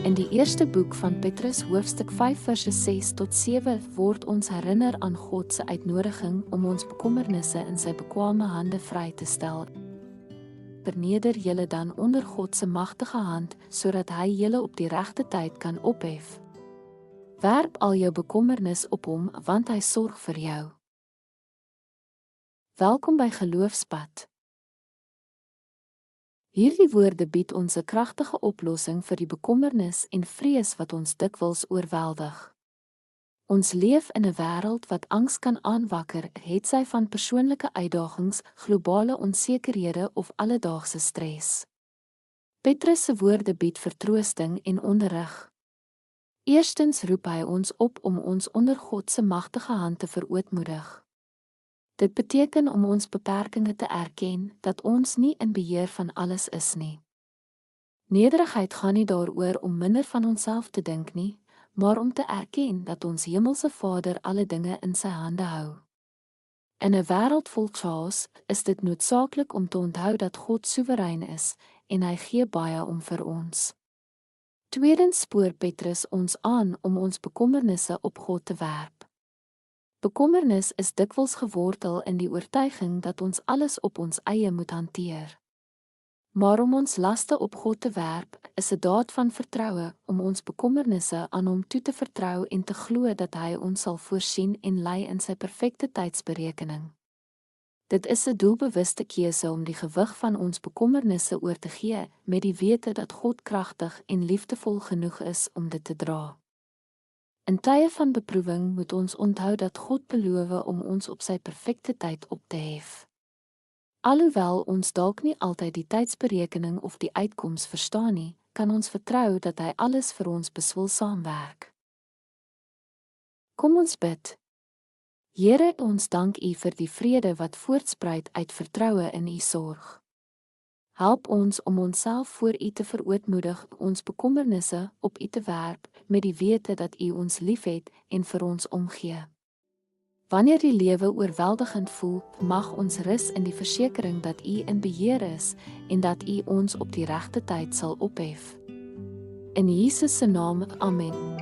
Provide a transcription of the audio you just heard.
In die eerste boek van Petrus hoofstuk 5 verse 6 tot 7 word ons herinner aan God se uitnodiging om ons bekommernisse in sy bekwame hande vry te stel. Verneder julle dan onder God se magtige hand, sodat hy julle op die regte tyd kan ophef. Werp al jou bekommernis op hom, want hy sorg vir jou. Welkom by Geloofspad. Hierdie woorde bied ons 'n kragtige oplossing vir die bekommernis en vrees wat ons dikwels oorweldig. Ons leef in 'n wêreld wat angs kan aanwakker, hetsy van persoonlike uitdagings, globale onsekerhede of alledaagse stres. Petrus se woorde bied vertroosting en onderrig. Eerstens roep hy ons op om ons onder God se magtige hand te verootmoedig. Dit beteken om ons beperkings te erken, dat ons nie in beheer van alles is nie. Nederigheid gaan nie daaroor om minder van onsself te dink nie, maar om te erken dat ons Hemelse Vader alle dinge in sy hande hou. In 'n wêreld vol chaos is dit noodsaaklik om te onthou dat God soewerein is en hy gee baie om vir ons. Tweedens spoor Petrus ons aan om ons bekommernisse op God te werp. Bekommernis is dikwels gewortel in die oortuiging dat ons alles op ons eie moet hanteer. Maar om ons laste op God te werp, is 'n daad van vertroue om ons bekommernisse aan hom toe te vertrou en te glo dat hy ons sal voorsien en lei in sy perfekte tydsberekening. Dit is 'n doelbewuste keuse om die gewig van ons bekommernisse oor te gee, met die wete dat God kragtig en liefdevol genoeg is om dit te dra. In tye van beproewing moet ons onthou dat God beloof om ons op sy perfekte tyd op te hef. Alhoewel ons dalk nie altyd die tydsberekening of die uitkoms verstaan nie, kan ons vertrou dat hy alles vir ons beswil saamwerk. Kom ons bid. Here, ons dank U vir die vrede wat voortspruit uit vertroue in U sorg. Help ons om onsself voor U te verootmoedig, ons bekommernisse op U te werp, met die wete dat U ons liefhet en vir ons omgee. Wanneer die lewe oorweldigend voel, mag ons rus in die versekering dat U in beheer is en dat U ons op die regte tyd sal ophef. In Jesus se naam, amen.